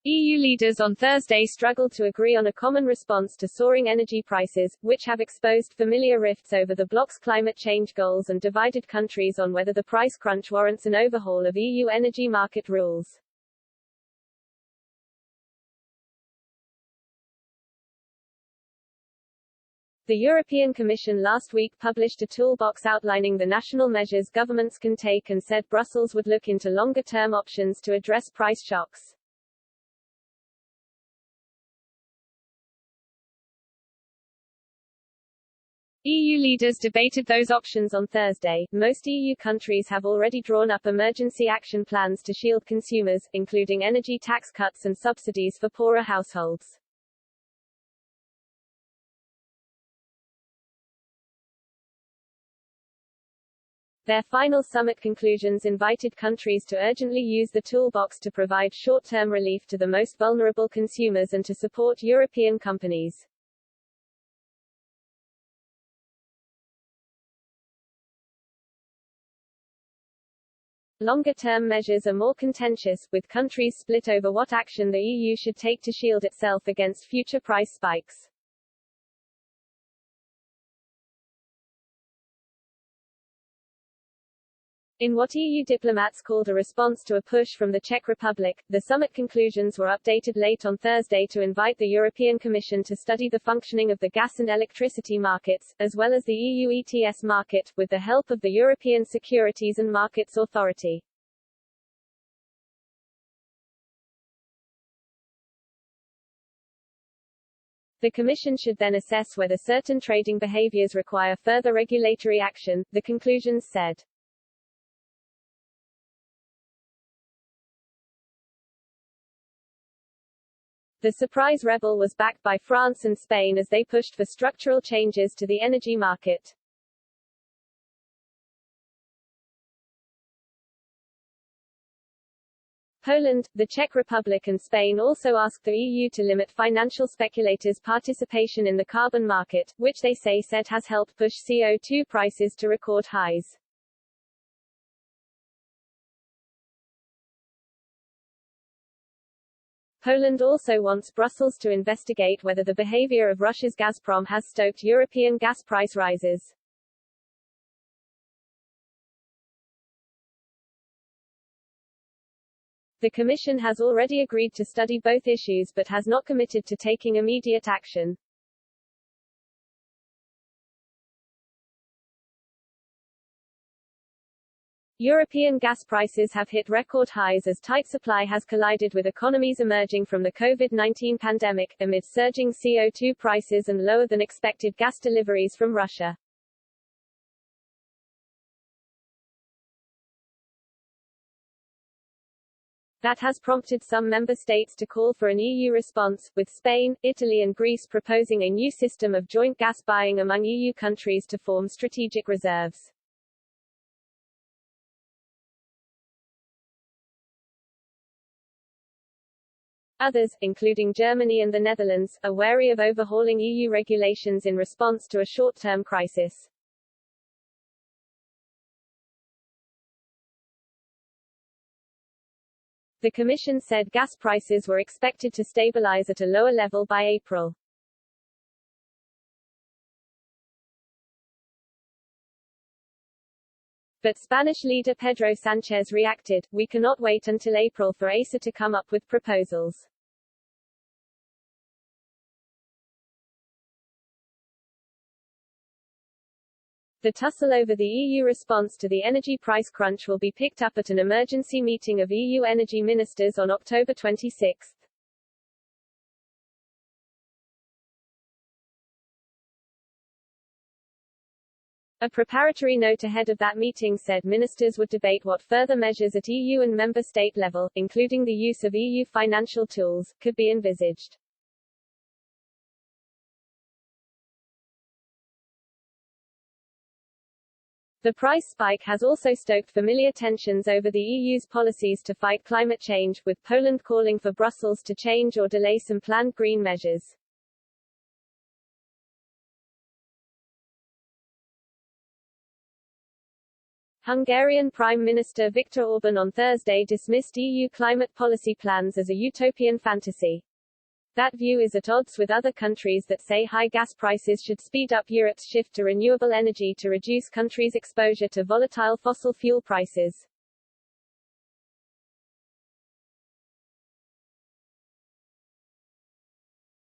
EU leaders on Thursday struggled to agree on a common response to soaring energy prices, which have exposed familiar rifts over the bloc's climate change goals and divided countries on whether the price crunch warrants an overhaul of EU energy market rules. The European Commission last week published a toolbox outlining the national measures governments can take and said Brussels would look into longer-term options to address price shocks. EU leaders debated those options on Thursday. Most EU countries have already drawn up emergency action plans to shield consumers, including energy tax cuts and subsidies for poorer households. Their final summit conclusions invited countries to urgently use the toolbox to provide short-term relief to the most vulnerable consumers and to support European companies. Longer-term measures are more contentious, with countries split over what action the EU should take to shield itself against future price spikes. In what EU diplomats called a response to a push from the Czech Republic, the summit conclusions were updated late on Thursday to invite the European Commission to study the functioning of the gas and electricity markets, as well as the EU ETS market, with the help of the European Securities and Markets Authority. The Commission should then assess whether certain trading behaviors require further regulatory action, the conclusions said. The surprise rebel was backed by France and Spain as they pushed for structural changes to the energy market. Poland, the Czech Republic and Spain also asked the EU to limit financial speculators' participation in the carbon market, which they say said has helped push CO2 prices to record highs. Poland also wants Brussels to investigate whether the behavior of Russia's Gazprom has stoked European gas price rises. The Commission has already agreed to study both issues but has not committed to taking immediate action. European gas prices have hit record highs as tight supply has collided with economies emerging from the COVID-19 pandemic, amid surging CO2 prices and lower than expected gas deliveries from Russia. That has prompted some member states to call for an EU response, with Spain, Italy and Greece proposing a new system of joint gas buying among EU countries to form strategic reserves. Others, including Germany and the Netherlands, are wary of overhauling EU regulations in response to a short-term crisis. The Commission said gas prices were expected to stabilize at a lower level by April. But Spanish leader Pedro Sánchez reacted, "We cannot wait until April for ACER to come up with proposals." The tussle over the EU response to the energy price crunch will be picked up at an emergency meeting of EU energy ministers on October 26. A preparatory note ahead of that meeting said ministers would debate what further measures at EU and member state level, including the use of EU financial tools, could be envisaged. The price spike has also stoked familiar tensions over the EU's policies to fight climate change, with Poland calling for Brussels to change or delay some planned green measures. Hungarian Prime Minister Viktor Orbán on Thursday dismissed EU climate policy plans as a utopian fantasy. That view is at odds with other countries that say high gas prices should speed up Europe's shift to renewable energy to reduce countries' exposure to volatile fossil fuel prices.